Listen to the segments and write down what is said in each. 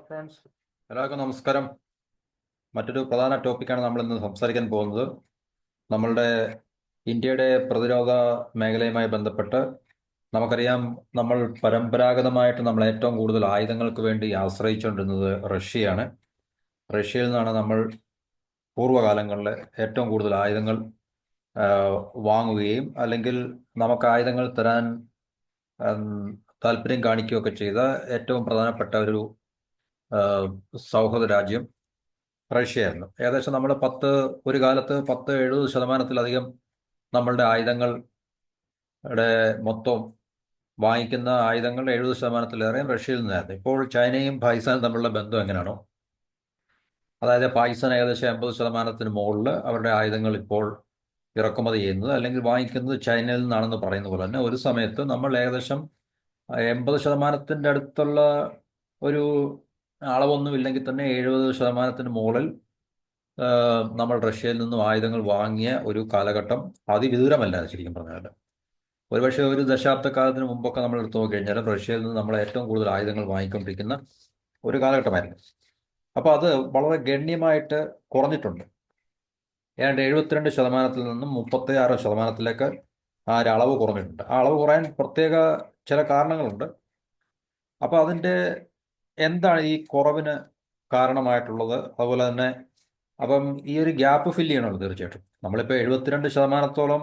Friends, എല്ലാവർക്കും നമസ്കാരം. മറ്റൊരു പ്രധാന ടോപ്പിക്കാണ് നമ്മൾ ഇന്ന് സംസാരിക്കാൻ പോകുന്നത്. നമ്മളുടെ ഇന്ത്യയുടെ പ്രതിരോധ മേഖലയുമായി ബന്ധപ്പെട്ട് നമുക്കറിയാം, നമ്മൾ പരമ്പരാഗതമായിട്ട് നമ്മൾ ഏറ്റവും കൂടുതൽ ആയുധങ്ങൾക്ക് വേണ്ടി ആശ്രയിച്ചുകൊണ്ടിരുന്നത് റഷ്യയാണ്. റഷ്യയിൽ നിന്നാണ് നമ്മൾ പൂർവ്വകാലങ്ങളിൽ ഏറ്റവും കൂടുതൽ ആയുധങ്ങൾ വാങ്ങുകയും അല്ലെങ്കിൽ നമുക്ക് ആയുധങ്ങൾ തരാൻ താല്പര്യം കാണിക്കുകയൊക്കെ ചെയ്ത ഏറ്റവും പ്രധാനപ്പെട്ട സൗഹൃദ രാജ്യം റഷ്യയായിരുന്നു. ഏകദേശം നമ്മൾ ഒരു കാലത്ത് 70% നമ്മളുടെ ആയുധങ്ങളുടെ മൊത്തം വാങ്ങിക്കുന്ന ആയുധങ്ങളുടെ 70%-ലേറെയും റഷ്യയിൽ നിന്നായിരുന്നു. ഇപ്പോൾ ചൈനയും പാകിസ്ഥാനും തമ്മിലുള്ള ബന്ധം എങ്ങനെയാണോ, അതായത് പാകിസ്ഥാൻ ഏകദേശം 80% മുകളിൽ അവരുടെ ആയുധങ്ങൾ ഇപ്പോൾ ഇറക്കുമതി ചെയ്യുന്നത് അല്ലെങ്കിൽ വാങ്ങിക്കുന്നത് ചൈനയിൽ നിന്നാണെന്ന് പറയുന്ന പോലെ തന്നെ ഒരു സമയത്ത് നമ്മൾ ഏകദേശം 80% അടുത്തുള്ള ഒരു അളവൊന്നും ഇല്ലെങ്കിൽ തന്നെ 70% മുകളിൽ നമ്മൾ റഷ്യയിൽ നിന്നും ആയുധങ്ങൾ വാങ്ങിയ ഒരു കാലഘട്ടം അതിവിദൂരമല്ല ശരിക്കും പറഞ്ഞാൽ. ഒരുപക്ഷെ ഒരു ദശാബ്ദക്കാലത്തിന് മുമ്പൊക്കെ നമ്മൾ എടുത്തു നോക്കിക്കഴിഞ്ഞാൽ റഷ്യയിൽ നിന്ന് നമ്മൾ ഏറ്റവും കൂടുതൽ ആയുധങ്ങൾ വാങ്ങിക്കൊണ്ടിരിക്കുന്ന ഒരു കാലഘട്ടമായിരുന്നു. അപ്പോൾ അത് വളരെ ഗണ്യമായിട്ട് കുറഞ്ഞിട്ടുണ്ട്. ഏതാണ്ട് 72%-ൽ നിന്നും 36%-ലേക്ക് ആ ഒരു അളവ് കുറഞ്ഞിട്ടുണ്ട്. ആ അളവ് കുറയാൻ പ്രത്യേക ചില കാരണങ്ങളുണ്ട്. അപ്പോൾ അതിൻ്റെ എന്താണ് ഈ കുറവിന് കാരണമായിട്ടുള്ളത്? അതുപോലെ തന്നെ അപ്പം ഈ ഒരു ഗ്യാപ്പ് ഫില്ല് ചെയ്യണമല്ലോ തീർച്ചയായിട്ടും. നമ്മളിപ്പോൾ 72%-ഓളം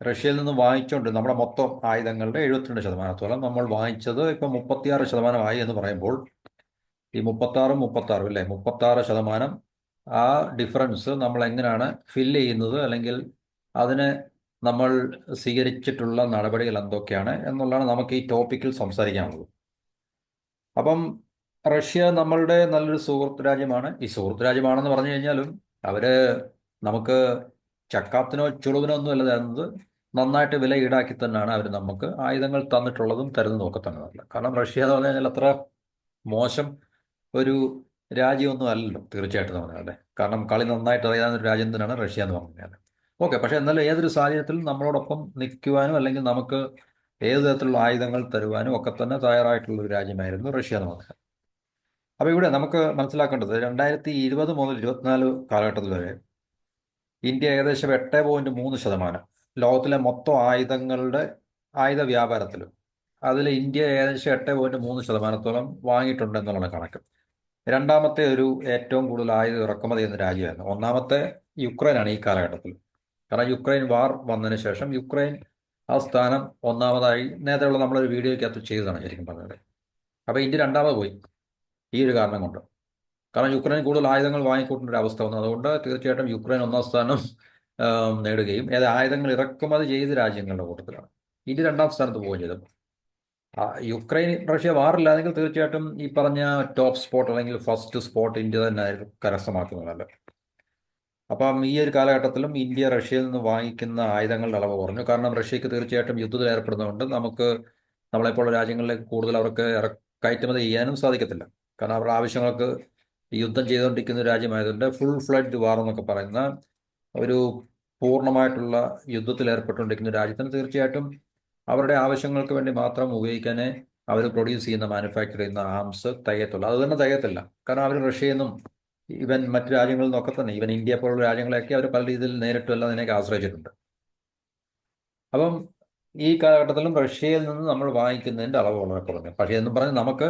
റഷ്യയിൽ നിന്ന് വാങ്ങിച്ചുകൊണ്ട് നമ്മുടെ മൊത്തം ആയുധങ്ങളുടെ 72%-ഓളം നമ്മൾ വാങ്ങിച്ചത് ഇപ്പം 36%-ആയി എന്ന് പറയുമ്പോൾ ഈ 36 അല്ലേ, 36% ആ ഡിഫറൻസ് നമ്മൾ എങ്ങനെയാണ് ഫില്ല് ചെയ്യുന്നത്, അല്ലെങ്കിൽ അതിന് നമ്മൾ സ്വീകരിച്ചിട്ടുള്ള നടപടികൾ എന്തൊക്കെയാണ് എന്നുള്ളതാണ് നമുക്ക് ഈ ടോപ്പിക്കിൽ സംസാരിക്കാനുള്ളത്. അപ്പം റഷ്യ നമ്മളുടെ നല്ലൊരു സുഹൃത്ത് രാജ്യമാണ്. ഈ സുഹൃത്ത് രാജ്യമാണെന്ന് പറഞ്ഞു കഴിഞ്ഞാലും അവര് നമുക്ക് ചക്കാത്തിനോ ചുളുവിനോ ഒന്നും അല്ല തരുന്നത്. നന്നായിട്ട് വില ഈടാക്കി തന്നെയാണ് അവർ നമുക്ക് ആയുധങ്ങൾ തന്നിട്ടുള്ളതും തരുന്നതും ഒക്കെ തന്നെ. കാരണം റഷ്യ എന്ന് പറഞ്ഞു കഴിഞ്ഞാൽ അത്ര മോശം ഒരു രാജ്യമൊന്നും അല്ലല്ലോ തീർച്ചയായിട്ടും പറഞ്ഞാൽ. കാരണം കളി നന്നായിട്ട് അറിയാവുന്ന ഒരു രാജ്യം തന്നെയാണ് റഷ്യ എന്ന് പറഞ്ഞു കഴിഞ്ഞാൽ. ഓക്കെ, പക്ഷെ എന്നാലും ഏതൊരു സാഹചര്യത്തിലും നമ്മളോടൊപ്പം നിൽക്കുവാനും അല്ലെങ്കിൽ നമുക്ക് ഏത് തരത്തിലുള്ള ആയുധങ്ങൾ തരുവാനും ഒക്കെ തന്നെ തയ്യാറായിട്ടുള്ള ഒരു രാജ്യമായിരുന്നു റഷ്യ എന്ന് പറഞ്ഞത്. അപ്പോൾ ഇവിടെ നമുക്ക് മനസ്സിലാക്കേണ്ടത് 2020 മുതൽ 24 കാലഘട്ടത്തിൽ വരെ ഇന്ത്യ ഏകദേശം 8.3% ലോകത്തിലെ മൊത്തം ആയുധ വ്യാപാരത്തിലും അതിൽ ഇന്ത്യ ഏകദേശം 8.3%-ഓളം വാങ്ങിയിട്ടുണ്ട് എന്നുള്ളതാണ് കണക്ക്. രണ്ടാമത്തെ ഒരു ഏറ്റവും കൂടുതൽ ആയുധ ഇറക്കുമതി ചെയ്യുന്ന രാജ്യമായിരുന്നു. ഒന്നാമത്തെ യുക്രൈനാണ് ഈ കാലഘട്ടത്തിൽ. കാരണം യുക്രൈൻ വാർ വന്നതിന് ശേഷം യുക്രൈൻ ആ സ്ഥാനം ഒന്നാമതായി നേരത്തെയുള്ള നമ്മളൊരു വീഡിയോയ്ക്കകത്ത് ചെയ്തതാണ് ശരിക്കും പറഞ്ഞത്. അപ്പോൾ ഇന്ത്യ രണ്ടാമത് പോയി ഈ ഒരു കാരണം കൊണ്ട്. കാരണം യുക്രൈൻ കൂടുതൽ ആയുധങ്ങൾ വാങ്ങിക്കൂട്ടുന്ന ഒരു അവസ്ഥ വന്നു. അതുകൊണ്ട് തീർച്ചയായിട്ടും യുക്രൈൻ ഒന്നാം സ്ഥാനം നേടുകയും ആയുധങ്ങൾ ഇറക്കുമതി ചെയ്ത രാജ്യങ്ങളുടെ കൂട്ടത്തിലാണ്. ഇന്ത്യ രണ്ടാം സ്ഥാനത്ത് പോവുകയും ചെയ്തു. യുക്രൈൻ റഷ്യ വാറില്ലാതെങ്കിൽ തീർച്ചയായിട്ടും ഈ പറഞ്ഞ ടോപ്പ് സ്പോട്ട് അല്ലെങ്കിൽ ഫസ്റ്റ് സ്പോട്ട് ഇന്ത്യ തന്നെ കരസ്ഥമാക്കുന്നതല്ല. അപ്പം ഈ ഒരു കാലഘട്ടത്തിലും ഇന്ത്യ റഷ്യയിൽ നിന്ന് വാങ്ങിക്കുന്ന ആയുധങ്ങളുടെ അളവ് കുറഞ്ഞു. കാരണം റഷ്യക്ക് തീർച്ചയായിട്ടും യുദ്ധത്തിൽ ഏർപ്പെടുന്നതുകൊണ്ട് നമ്മളെപ്പോലുള്ള രാജ്യങ്ങളിലേക്ക് കൂടുതൽ അവർക്ക് കയറ്റുമതി ചെയ്യാനും സാധിക്കത്തില്ല. കാരണം അവരുടെ ആവശ്യങ്ങൾക്ക് യുദ്ധം ചെയ്തുകൊണ്ടിരിക്കുന്ന ഒരു രാജ്യമായതുകൊണ്ട് ഫുൾ ഫ്ലഡ് വാർ എന്നൊക്കെ പറയുന്ന ഒരു പൂർണ്ണമായിട്ടുള്ള യുദ്ധത്തിൽ ഏർപ്പെട്ടുകൊണ്ടിരിക്കുന്ന രാജ്യത്തിന് തീർച്ചയായിട്ടും അവരുടെ ആവശ്യങ്ങൾക്ക് വേണ്ടി മാത്രം ഉപയോഗിക്കാനേ അവർ പ്രൊഡ്യൂസ് ചെയ്യുന്ന മാനുഫാക്ചർ ചെയ്യുന്ന ആംസ് തികയത്തുള്ളൂ. അത് തന്നെ തികയത്തില്ല. കാരണം അവർ റഷ്യയിൽ നിന്നും ഈവൻ മറ്റു രാജ്യങ്ങളിൽ നിന്നൊക്കെ തന്നെ ഈവൻ ഇന്ത്യ പോലുള്ള രാജ്യങ്ങളെയൊക്കെ അവർ പല രീതിയിൽ നേരിട്ടുമല്ല അതിനെയൊക്കെ ആശ്രയിച്ചിട്ടുണ്ട്. അപ്പം ഈ കാലഘട്ടത്തിലും റഷ്യയിൽ നിന്ന് നമ്മൾ വാങ്ങിക്കുന്നതിൻ്റെ അളവ് വളരെ കുറഞ്ഞു. പക്ഷേ എന്നും പറഞ്ഞ് നമുക്ക്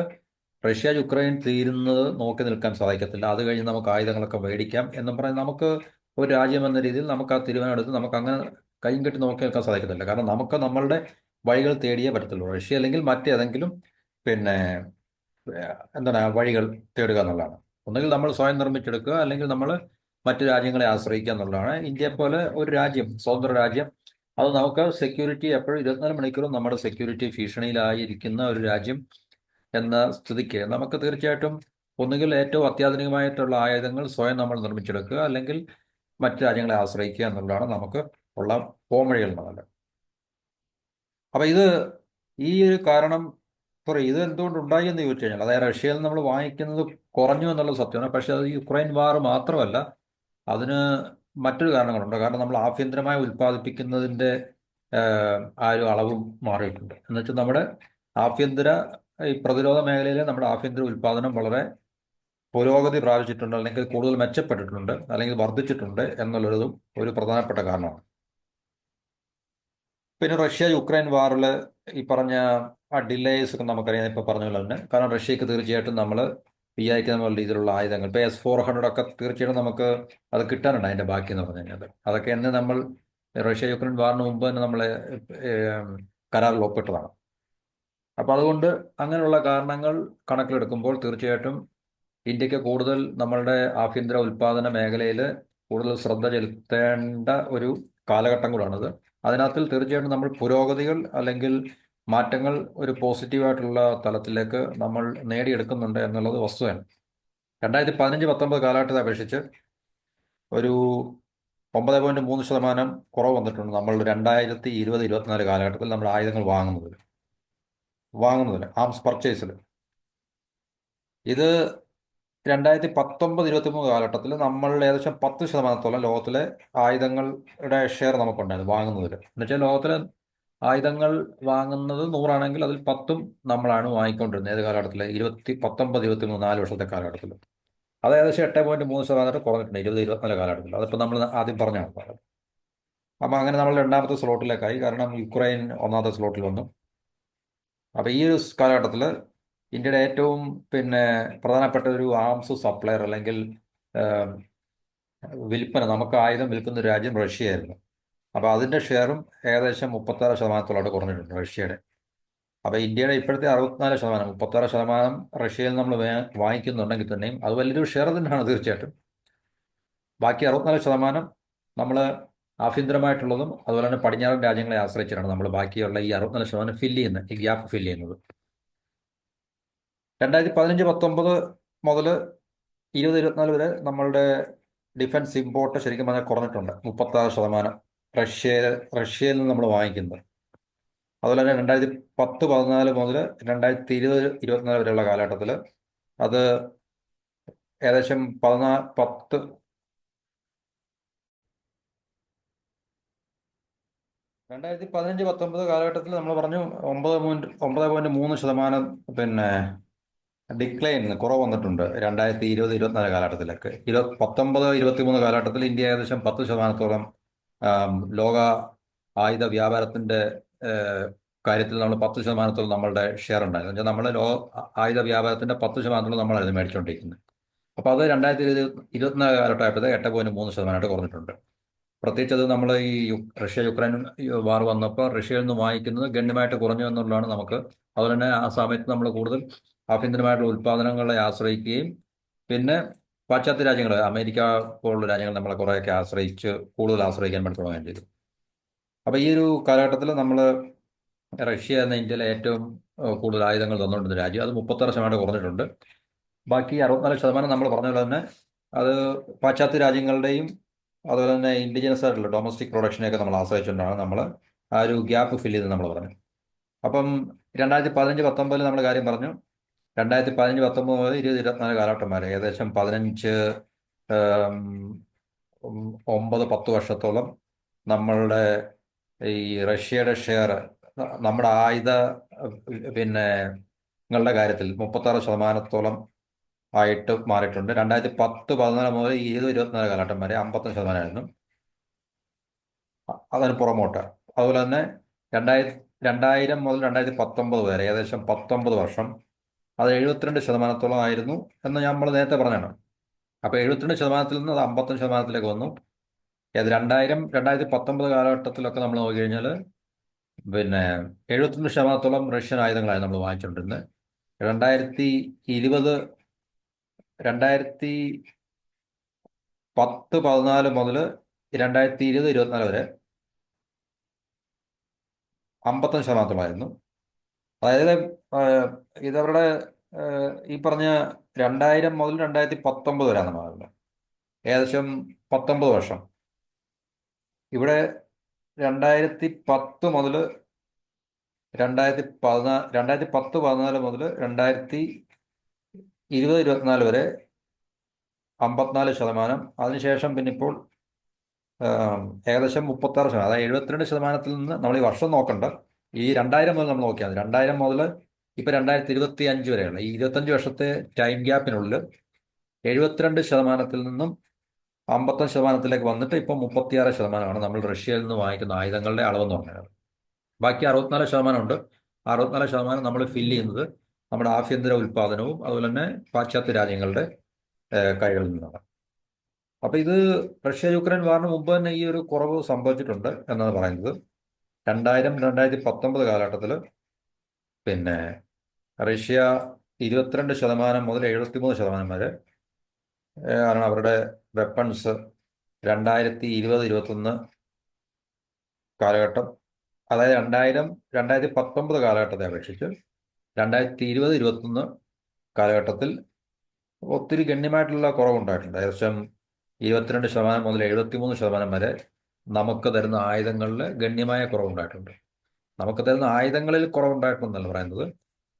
റഷ്യ യുക്രൈൻ തീരുന്നത് നോക്കി നിൽക്കാൻ സാധിക്കത്തില്ല. അത് കഴിഞ്ഞ് നമുക്ക് ആയുധങ്ങളൊക്കെ മേടിക്കാം എന്നും പറഞ്ഞ് നമുക്ക് ഒരു രാജ്യം എന്ന രീതിയിൽ നമുക്ക് ആ തീരുമാനം എടുത്ത് നമുക്ക് അങ്ങനെ കൈയും കെട്ടി നോക്കി നിൽക്കാൻ സാധിക്കത്തില്ല. കാരണം നമുക്ക് നമ്മളുടെ വഴികൾ തേടിയേ പറ്റത്തുള്ളൂ. റഷ്യ അല്ലെങ്കിൽ മറ്റേതെങ്കിലും പിന്നെ എന്താണ് വഴികൾ തേടുക എന്നുള്ളതാണ്. ഒന്നുകിൽ നമ്മൾ സ്വയം നിർമ്മിച്ചെടുക്കുക, അല്ലെങ്കിൽ നമ്മൾ മറ്റു രാജ്യങ്ങളെ ആശ്രയിക്കുക എന്നുള്ളതാണ്. ഇന്ത്യയെ പോലെ ഒരു രാജ്യം, സ്വതന്ത്ര രാജ്യം, അത് നമുക്ക് സെക്യൂരിറ്റി എപ്പോഴും 24 മണിക്കൂറും നമ്മുടെ സെക്യൂരിറ്റി ഭീഷണിയിലായിരിക്കുന്ന ഒരു രാജ്യം എന്ന സ്ഥിതിക്ക് നമുക്ക് തീർച്ചയായിട്ടും ഒന്നുകിൽ ഏറ്റവും അത്യാധുനികമായിട്ടുള്ള ആയുധങ്ങൾ സ്വയം നമ്മൾ നിർമ്മിച്ചെടുക്കുക, അല്ലെങ്കിൽ മറ്റു രാജ്യങ്ങളെ ആശ്രയിക്കുക എന്നുള്ളതാണ് നമുക്ക് ഉള്ള പോംവഴികൾ എന്നുള്ളത്. അപ്പം ഈ ഒരു കാരണം ഇത് എന്തുകൊണ്ട് ഉണ്ടായി എന്ന് ചോദിച്ചു കഴിഞ്ഞാൽ, അതായത് റഷ്യയിൽ നിന്ന് നമ്മൾ വാങ്ങിക്കുന്നത് കുറഞ്ഞു എന്നുള്ളത് സത്യമാണ്. പക്ഷേ അത് യുക്രൈൻ വാർ മാത്രമല്ല, അതിന് മറ്റൊരു കാരണങ്ങളുണ്ട്. കാരണം നമ്മൾ ആഭ്യന്തരമായി ഉൽപ്പാദിപ്പിക്കുന്നതിൻ്റെ ആ ഒരു അളവും മാറിയിട്ടുണ്ട്. എന്നുവെച്ചാൽ നമ്മുടെ ഈ പ്രതിരോധ മേഖലയിലെ നമ്മുടെ ആഭ്യന്തര ഉൽപ്പാദനം വളരെ പുരോഗതി പ്രാപിച്ചിട്ടുണ്ട്, അല്ലെങ്കിൽ കൂടുതൽ മെച്ചപ്പെട്ടിട്ടുണ്ട്, അല്ലെങ്കിൽ വർദ്ധിച്ചിട്ടുണ്ട് എന്നുള്ളതും ഒരു പ്രധാനപ്പെട്ട കാരണമാണ്. പിന്നെ റഷ്യ യുക്രൈൻ വാറിൽ ഈ പറഞ്ഞ ആ ഡിലേസ് ഒക്കെ നമുക്കറിയാം, ഇപ്പൊ പറഞ്ഞ പോലെ തന്നെ. കാരണം റഷ്യക്ക് തീർച്ചയായിട്ടും നമ്മൾ വിചാരിക്കുന്ന രീതിയിലുള്ള ആയുധങ്ങൾ, ഇപ്പൊ S-400 ഒക്കെ തീർച്ചയായിട്ടും നമുക്ക് അത് കിട്ടാനുണ്ട്. അതിന്റെ ബാക്കി എന്ന് പറഞ്ഞു കഴിഞ്ഞാൽ അതൊക്കെ എന്ന് നമ്മൾ റഷ്യ യുക്രൈൻ വാറിന് മുമ്പ് തന്നെ നമ്മൾ കരാറിൽ ഒപ്പിട്ടതാണ്. അപ്പൊ അതുകൊണ്ട് അങ്ങനെയുള്ള കാരണങ്ങൾ കണക്കിലെടുക്കുമ്പോൾ തീർച്ചയായിട്ടും ഇന്ത്യക്ക് കൂടുതൽ നമ്മളുടെ ആഭ്യന്തര ഉൽപാദന മേഖലയിൽ കൂടുതൽ ശ്രദ്ധ ചെലുത്തേണ്ട ഒരു കാലഘട്ടം കൂടാണിത്. അതിനകത്തിൽ തീർച്ചയായിട്ടും നമ്മൾ പുരോഗതികൾ അല്ലെങ്കിൽ മാറ്റങ്ങൾ ഒരു പോസിറ്റീവായിട്ടുള്ള തലത്തിലേക്ക് നമ്മൾ നേടിയെടുക്കുന്നുണ്ട് എന്നുള്ളത് വസ്തുതയാണ്. 2015-19 കാലഘട്ടത്തെ അപേക്ഷിച്ച് ഒരു 9.3% കുറവ് വന്നിട്ടുണ്ട് നമ്മൾ 2020-24 കാലഘട്ടത്തിൽ നമ്മൾ ആയുധങ്ങൾ വാങ്ങുന്നതിൽ ആംസ് പർച്ചേസിൽ. ഇത് 2019-23 കാലഘട്ടത്തിൽ നമ്മൾ ഏകദേശം 10% ലോകത്തിലെ ആയുധങ്ങളുടെ ഷെയർ നമുക്കുണ്ടായിരുന്നു വാങ്ങുന്നതിൽ. എന്നുവെച്ചാൽ ലോകത്തിലെ ആയുധങ്ങൾ വാങ്ങുന്നത് 100 അതിൽ 10 നമ്മളാണ് വാങ്ങിക്കൊണ്ടിരുന്നത്. ഏത് കാലഘട്ടത്തിൽ? 19-23 4 വർഷത്തെ കാലഘട്ടത്തിൽ അത് ഏകദേശം 8.3% കുറഞ്ഞിട്ടുണ്ട് 20-24 കാലഘട്ടത്തിൽ. അതിപ്പോൾ നമ്മൾ ആദ്യം പറഞ്ഞാണ്. അപ്പം അങ്ങനെ നമ്മൾ രണ്ടാമത്തെ സ്ലോട്ടിലേക്കായി, കാരണം യുക്രൈൻ ഒന്നാമത്തെ സ്ലോട്ടിൽ വന്നു. അപ്പം ഈ ഒരു കാലഘട്ടത്തിൽ ഇന്ത്യയുടെ ഏറ്റവും പ്രധാനപ്പെട്ട ഒരു ആംസ് സപ്ലയർ അല്ലെങ്കിൽ വിൽപ്പന, നമുക്ക് ആയുധം വിൽക്കുന്ന ഒരു രാജ്യം റഷ്യയായിരുന്നു. അപ്പോൾ അതിൻ്റെ ഷെയറും ഏകദേശം 36% കുറഞ്ഞിട്ടുണ്ട് റഷ്യയുടെ. അപ്പോൾ ഇന്ത്യയുടെ ഇപ്പോഴത്തെ 64%, 36% റഷ്യയിൽ നമ്മൾ വാങ്ങിക്കുന്നുണ്ടെങ്കിൽ തന്നെയും അത് വലിയൊരു ഷെയർ തന്നെയാണ് തീർച്ചയായിട്ടും. ബാക്കി 64% നമ്മൾ ആഭ്യന്തരമായിട്ടുള്ളതും അതുപോലെ തന്നെ പടിഞ്ഞാറൻ രാജ്യങ്ങളെ ആശ്രയിച്ചിട്ടാണ് നമ്മൾ ബാക്കിയുള്ള ഈ 64% ഫില്ല് ചെയ്യുന്നത്, ഈ ഗ്യാപ്പ് ഫില്ല് ചെയ്യുന്നത്. 2015-19 മുതൽ 20-24 വരെ നമ്മളുടെ ഡിഫൻസ് ഇമ്പോർട്ട് ശരിക്കും പറഞ്ഞാൽ കുറഞ്ഞിട്ടുണ്ട്. 36% റഷ്യയിൽ നിന്ന് നമ്മൾ വാങ്ങിക്കുന്നത്. അതുപോലെ തന്നെ 2010-14 മുതൽ 2020-24 വരെയുള്ള കാലഘട്ടത്തിൽ അത് ഏകദേശം 2015-19 കാലഘട്ടത്തിൽ നമ്മൾ പറഞ്ഞു 9.3% ഡിക്ലൈൻ കുറവ് വന്നിട്ടുണ്ട് 2020-24 കാലഘട്ടത്തിലേക്ക്. 19-23 കാലഘട്ടത്തിൽ ഇന്ത്യ ഏകദേശം 10%-ഓളം ലോക ആയുധ വ്യാപാരത്തിന്റെ കാര്യത്തിൽ നമ്മൾ 10%-ഓളം നമ്മളുടെ ഷെയർ ഉണ്ടായിരുന്നു. എന്നുവെച്ചാൽ നമ്മൾ ആയുധ വ്യാപാരത്തിന്റെ 10%-ഓളം നമ്മളായിരുന്നു മേടിച്ചുകൊണ്ടിരിക്കുന്നത്. അപ്പോൾ അത് 2024 കാലഘട്ടമായപ്പോഴത്തെ 8.3% കുറഞ്ഞിട്ടുണ്ട്. പ്രത്യേകിച്ച് അത് നമ്മൾ ഈ റഷ്യ യുക്രൈൻ വാർ വന്നപ്പോൾ റഷ്യയിൽ നിന്ന് വാങ്ങിക്കുന്നത് ഗണ്യമായിട്ട് കുറഞ്ഞു എന്നുള്ളതാണ് നമുക്ക്. അതുപോലെ തന്നെ ആ സമയത്ത് നമ്മൾ കൂടുതൽ ആഭ്യന്തരമായിട്ടുള്ള ഉൽപ്പാദനങ്ങളെ ആശ്രയിക്കുകയും പിന്നെ പാശ്ചാത്യ രാജ്യങ്ങൾ, അമേരിക്ക പോലുള്ള രാജ്യങ്ങൾ നമ്മളെ കുറേയൊക്കെ കൂടുതൽ ആശ്രയിക്കാൻ വേണ്ടി തുടങ്ങുകയും ചെയ്തു. അപ്പോൾ ഈ ഒരു കാലഘട്ടത്തിൽ നമ്മൾ റഷ്യ എന്ന ഇന്ത്യയിലെ ഏറ്റവും കൂടുതൽ ആയുധങ്ങൾ തന്നുകൊണ്ടിരുന്ന രാജ്യം അത് 36% കുറഞ്ഞിട്ടുണ്ട്. ബാക്കി 64% നമ്മൾ പറഞ്ഞ പോലെ തന്നെ അത് പാശ്ചാത്യ രാജ്യങ്ങളുടെയും അതുപോലെ തന്നെ ഇൻഡിജിനസ് ആയിട്ടുള്ള ഡൊമസ്റ്റിക് പ്രൊഡക്ഷനെയൊക്കെ നമ്മൾ ആശ്രയിച്ചുകൊണ്ടാണ് നമ്മൾ ആ ഒരു ഗ്യാപ്പ് ഫില്ല് ചെയ്ത് നമ്മൾ പറഞ്ഞു. അപ്പം 2015-19 നമ്മൾ കാര്യം പറഞ്ഞു. 2015-19 മുതൽ 20-24 കാലഘട്ടം വരെ ഏകദേശം 9-10 വർഷത്തോളം നമ്മളുടെ ഈ റഷ്യയുടെ ഷെയർ നമ്മുടെ ആയുധ ങ്ങളുടെ കാര്യത്തിൽ 36%-ഓളം ആയിട്ട് മാറിയിട്ടുണ്ട്. 2010-14 മുതൽ 20-24 കാലഘട്ടം വരെ 55%ആയിരുന്നു. അതിന് പുറമോട്ട് അതുപോലെ തന്നെ 2000 മുതൽ 2019 വരെ ഏകദേശം 19 വർഷം അത് 72%-ഓളം ആയിരുന്നു എന്ന് നമ്മൾ നേരത്തെ പറഞ്ഞാണ്. അപ്പോൾ 72%-ൽ നിന്ന് അത് 55%-ലേക്ക് വന്നു. 2019 കാലഘട്ടത്തിലൊക്കെ നമ്മൾ നോക്കിക്കഴിഞ്ഞാൽ 72%-ഓളം റഷ്യൻ ആയുധങ്ങളായി നമ്മൾ വാങ്ങിച്ചുകൊണ്ടിരുന്നത്. 2010-14 മുതൽ 2020-24 വരെ 55%-ഓളമായിരുന്നു. അതായത് ഇതവരുടെ ഈ പറഞ്ഞ 2000 മുതൽ 2019 വരെയാണ് നമ്മൾ ഏകദേശം 19 വർഷം. ഇവിടെ 2010 മുതൽ 2010-14 മുതൽ 2020-24 വരെ 54%. അതിനുശേഷം പിന്നെ ഇപ്പോൾ ഏകദേശം 36%. അതായത് 72%-ൽ നിന്ന് നമ്മൾ ഈ വർഷം നോക്കണ്ട, ഈ 2000 മുതൽ നമ്മൾ നോക്കിയാൽ മതി. 2000 മുതൽ ഇപ്പം 2025 വരെയുള്ള ഈ 25 വർഷത്തെ ടൈം ഗ്യാപ്പിനുള്ളിൽ 72% നിന്നും 55% വന്നിട്ട് ഇപ്പം 36% നമ്മൾ റഷ്യയിൽ നിന്ന് വാങ്ങിക്കുന്ന ആയുധങ്ങളുടെ അളവെന്ന് പറഞ്ഞത്. ബാക്കി 64% ഉണ്ട്. 64% നമ്മൾ ഫില്ല് ചെയ്യുന്നത് നമ്മുടെ ആഭ്യന്തര ഉൽപ്പാദനവും അതുപോലെ തന്നെ പാശ്ചാത്യ രാജ്യങ്ങളുടെ കൈകളിൽ നിന്നാണ്. അപ്പൊ ഇത് റഷ്യ യുക്രൈൻ വാറിന് മുമ്പ് തന്നെ ഈ ഒരു കുറവ് സംഭവിച്ചിട്ടുണ്ട് എന്നാണ് പറയുന്നത്. 2019 കാലഘട്ടത്തിൽ പിന്നെ റഷ്യ 22% മുതൽ 73% വരെ ആണ് അവരുടെ വെപ്പൺസ് 2020-21 കാലഘട്ടം, അതായത് 2019 കാലഘട്ടത്തെ അപേക്ഷിച്ച് 2020-21 കാലഘട്ടത്തിൽ ഒത്തിരി ഗണ്യമായിട്ടുള്ള കുറവുണ്ടായിട്ടുണ്ട്. ഏകദേശം 22% മുതൽ 73% വരെ നമുക്ക് തരുന്ന ആയുധങ്ങളിൽ ഗണ്യമായ കുറവുണ്ടായിട്ടുണ്ട്. നമുക്ക് തരുന്ന ആയുധങ്ങളിൽ കുറവുണ്ടായിട്ടുണ്ടെന്നല്ല പറയുന്നത്,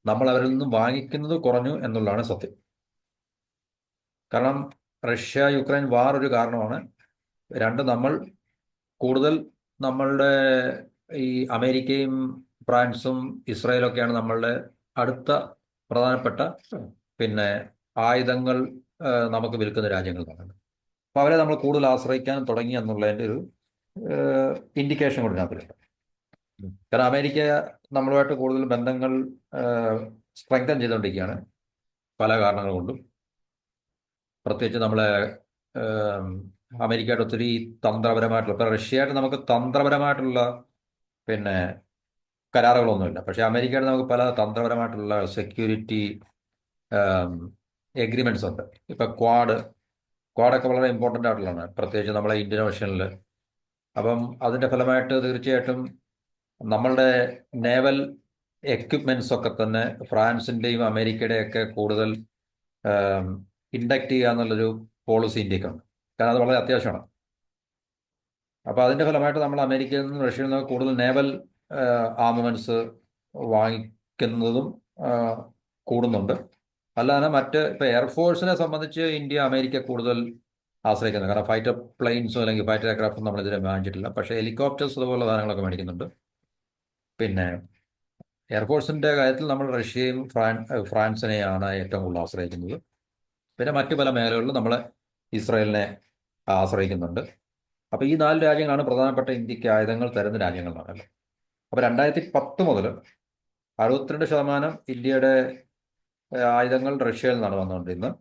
നമ്മൾ അവരിൽ നിന്നും വാങ്ങിക്കുന്നത് കുറഞ്ഞു എന്നുള്ളതാണ് സത്യം. കാരണം റഷ്യ യുക്രൈൻ വാർ ഒരു കാരണമാണ്. രണ്ട്, നമ്മൾ കൂടുതൽ നമ്മളുടെ ഈ അമേരിക്കയും ഫ്രാൻസും ഇസ്രായേലൊക്കെയാണ് നമ്മളുടെ അടുത്ത പ്രധാനപ്പെട്ട പിന്നെ ആയുധങ്ങൾ നമുക്ക് വിൽക്കുന്ന രാജ്യങ്ങൾ എന്നാണ്. അപ്പോൾ അവരെ നമ്മൾ കൂടുതൽ ആശ്രയിക്കാൻ തുടങ്ങി എന്നുള്ളതിൻ്റെ ഒരു ഇൻഡിക്കേഷൻ കൂടി ഇതിനകത്തുണ്ട്. കാരണം അമേരിക്ക നമ്മളുമായിട്ട് കൂടുതൽ ബന്ധങ്ങൾ സ്ട്രെങ്തൻ ചെയ്തുകൊണ്ടിരിക്കുകയാണ് പല കാരണങ്ങൾ കൊണ്ടും. പ്രത്യേകിച്ച് നമ്മളെ അമേരിക്കയായിട്ട് ഒത്തിരി തന്ത്രപരമായിട്ടുള്ള, ഇപ്പം റഷ്യയായിട്ട് നമുക്ക് തന്ത്രപരമായിട്ടുള്ള പിന്നെ കരാറുകളൊന്നുമില്ല. പക്ഷേ അമേരിക്കയായിട്ട് നമുക്ക് പല തന്ത്രപരമായിട്ടുള്ള സെക്യൂരിറ്റി എഗ്രിമെന്റ്സ് ഉണ്ട്. ഇപ്പം ക്വാഡൊക്കെ വളരെ ഇമ്പോർട്ടൻ്റ് ആയിട്ടുള്ളതാണ്, പ്രത്യേകിച്ച് നമ്മളെ ഇന്ത്യൻ ഓഷ്യനിൽ. അപ്പം അതിൻ്റെ ഫലമായിട്ട് തീർച്ചയായിട്ടും നമ്മളുടെ നേവൽ എക്വിപ്മെന്റ്സ് ഒക്കെ തന്നെ ഫ്രാൻസിൻ്റെയും അമേരിക്കയുടെയൊക്കെ കൂടുതൽ ഇൻഡക്റ്റ് ചെയ്യുക എന്നുള്ളൊരു പോളിസി ഇന്ത്യക്കുണ്ട്. കാരണം അത് വളരെ അത്യാവശ്യമാണ്. അപ്പോൾ അതിൻ്റെ ഫലമായിട്ട് നമ്മൾ അമേരിക്കയിൽ നിന്നും റഷ്യയിൽ നിന്നും കൂടുതൽ നേവൽ ആർമമെന്റ്സ് വാങ്ങിക്കുന്നതും കൂടുന്നുണ്ട്. അല്ലാതെ മറ്റ് ഇപ്പോൾ എയർഫോഴ്സിനെ സംബന്ധിച്ച് ഇന്ത്യ അമേരിക്ക കൂടുതൽ ആശ്രയിക്കുന്നത്. കാരണം ഫൈറ്റർ പ്ലെയിൻസോ അല്ലെങ്കിൽ ഫൈറ്റർ എയർക്രാഫ്റ്റും നമ്മളിതിനെ വാങ്ങിച്ചിട്ടില്ല. പക്ഷേ ഹെലികോപ്റ്റേഴ്സ് അതുപോലെ സാധനങ്ങളൊക്കെ മേടിക്കുന്നുണ്ട്. പിന്നെ എയർഫോഴ്സിൻ്റെ കാര്യത്തിൽ നമ്മൾ റഷ്യയും ഫ്രാൻസിനെയാണ് ഏറ്റവും കൂടുതൽ ആശ്രയിക്കുന്നത്. പിന്നെ മറ്റു പല മേഖലകളിലും നമ്മൾ ഇസ്രായേലിനെ ആശ്രയിക്കുന്നുണ്ട്. അപ്പോൾ ഈ 4 രാജ്യങ്ങളാണ് പ്രധാനപ്പെട്ട ഇന്ത്യക്ക് ആയുധങ്ങൾ തരുന്ന രാജ്യങ്ങളാണല്ലോ. അപ്പോൾ 2010 മുതൽ 62% ഇന്ത്യയുടെ ആയുധങ്ങൾ റഷ്യയിൽ നിന്നാണ് വന്നുകൊണ്ടിരുന്നത്.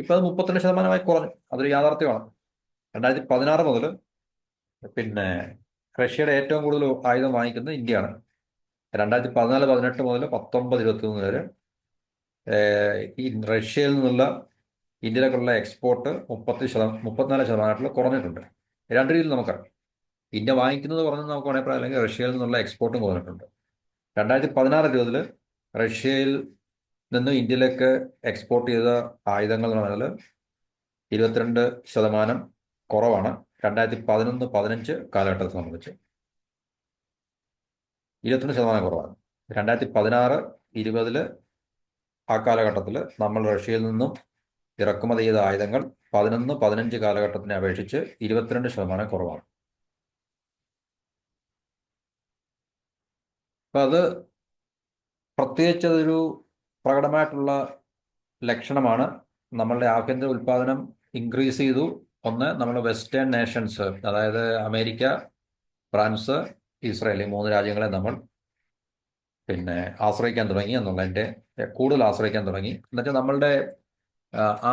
ഇപ്പോൾ അത് 32% കുറഞ്ഞു. അതൊരു യാഥാർത്ഥ്യമാണ്. 2016 മുതൽ പിന്നെ റഷ്യയുടെ ഏറ്റവും കൂടുതൽ ആയുധം വാങ്ങിക്കുന്നത് ഇന്ത്യയാണ്. 2014-18 മുതൽ 19-21 വരെ ഈ റഷ്യയിൽ നിന്നുള്ള ഇന്ത്യയിലേക്കുള്ള എക്സ്പോർട്ട് 34% കുറഞ്ഞിട്ടുണ്ട്. രണ്ട് രീതിയിൽ നമുക്കറിയാം. ഇന്ത്യ വാങ്ങിക്കുന്നത് കുറഞ്ഞെന്ന് നമുക്ക് വേണമെങ്കിൽ പറയാം, അല്ലെങ്കിൽ റഷ്യയിൽ നിന്നുള്ള എക്സ്പോർട്ടും കുറഞ്ഞിട്ടുണ്ട്. 2016-20 റഷ്യയിൽ നിന്ന് ഇന്ത്യയിലേക്ക് എക്സ്പോർട്ട് ചെയ്ത ആയുധങ്ങൾ എന്ന് പറഞ്ഞാൽ 22% കുറവാണ്. 2011-15 കാലഘട്ടത്തെ സംബന്ധിച്ച് 22% കുറവാണ്. 2016-20 ആ കാലഘട്ടത്തിൽ നമ്മൾ റഷ്യയിൽ നിന്നും ഇറക്കുമതി ചെയ്ത ആയുധങ്ങൾ 11-15 കാലഘട്ടത്തിനെ അപേക്ഷിച്ച് 22% കുറവാണ്. അപ്പം അത് പ്രത്യേകിച്ച് അതൊരു പ്രകടമായിട്ടുള്ള ലക്ഷണമാണ്. നമ്മളുടെ ആഭ്യന്തര ഉൽപ്പാദനം ഇൻക്രീസ് ചെയ്തു. ഒന്ന്, നമ്മൾ വെസ്റ്റേൺ നേഷൻസ്, അതായത് അമേരിക്ക, ഫ്രാൻസ്, ഇസ്രായേൽ, ഈ 3 രാജ്യങ്ങളെ നമ്മൾ പിന്നെ ആശ്രയിക്കാൻ തുടങ്ങി എന്നുള്ളതിൻ്റെ, കൂടുതൽ ആശ്രയിക്കാൻ തുടങ്ങി. എന്നുവെച്ചാൽ നമ്മളുടെ